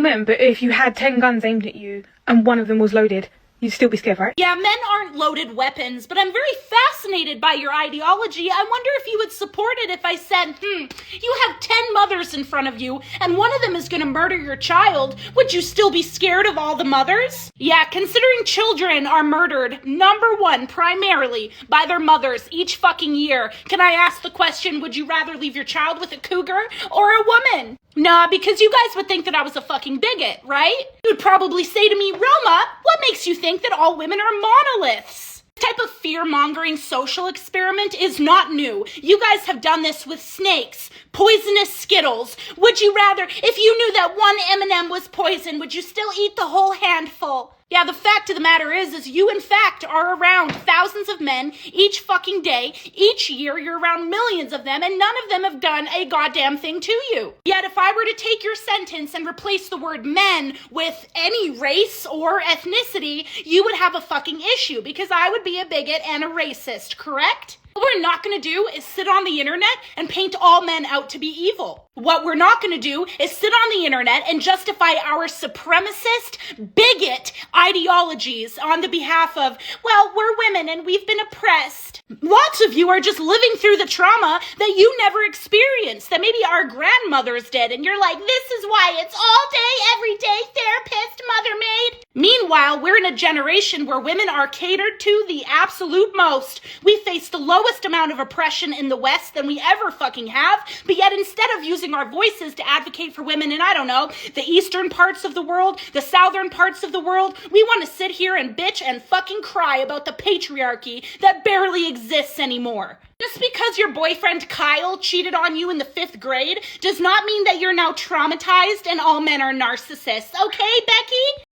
Men, but if you had 10 guns aimed at you and one of them was loaded, you'd still be scared, right? Yeah, men aren't loaded weapons, but I'm very fascinated by your ideology. I wonder if you would support it if I said, you have 10 mothers in front of you, and one of them is gonna murder your child. Would you still be scared of all the mothers? Yeah, considering children are murdered, number one, primarily, by their mothers each fucking year, can I ask the question, would you rather leave your child with a cougar or a woman? Nah, because you guys would think that I was a fucking bigot, right? You'd probably say to me, Roma, what makes you think that all women are monoliths? This type of fear-mongering social experiment is not new. You guys have done this with snakes, poisonous Skittles. Would you rather, if you knew that one M&M was poison, would you still eat the whole handful? Yeah, the fact of the matter is you in fact are around thousands of men each fucking day. Each year you're around millions of them and none of them have done a goddamn thing to you. Yet if I were to take your sentence and replace the word men with any race or ethnicity, you would have a fucking issue because I would be a bigot and a racist, correct? What we're not going to do is sit on the internet and paint all men out to be evil. What we're not going to do is sit on the internet and justify our supremacist, bigot ideologies on the behalf of, well, we're women and we've been oppressed. Lots of you are just living through the trauma that you never experienced, that maybe our grandmothers did, and you're like, this is why it's all day, every day, therapist, mother maid. Meanwhile, we're in a generation where women are catered to the absolute most. We face the lowest amount of oppression in the West than we ever fucking have, but yet instead of using our voices to advocate for women in, I don't know, the eastern parts of the world, the southern parts of the world, we want to sit here and bitch and fucking cry about the patriarchy that barely exists anymore. Just because your boyfriend Kyle cheated on you in the 5th grade does not mean that you're now traumatized and all men are narcissists. Okay, Becky?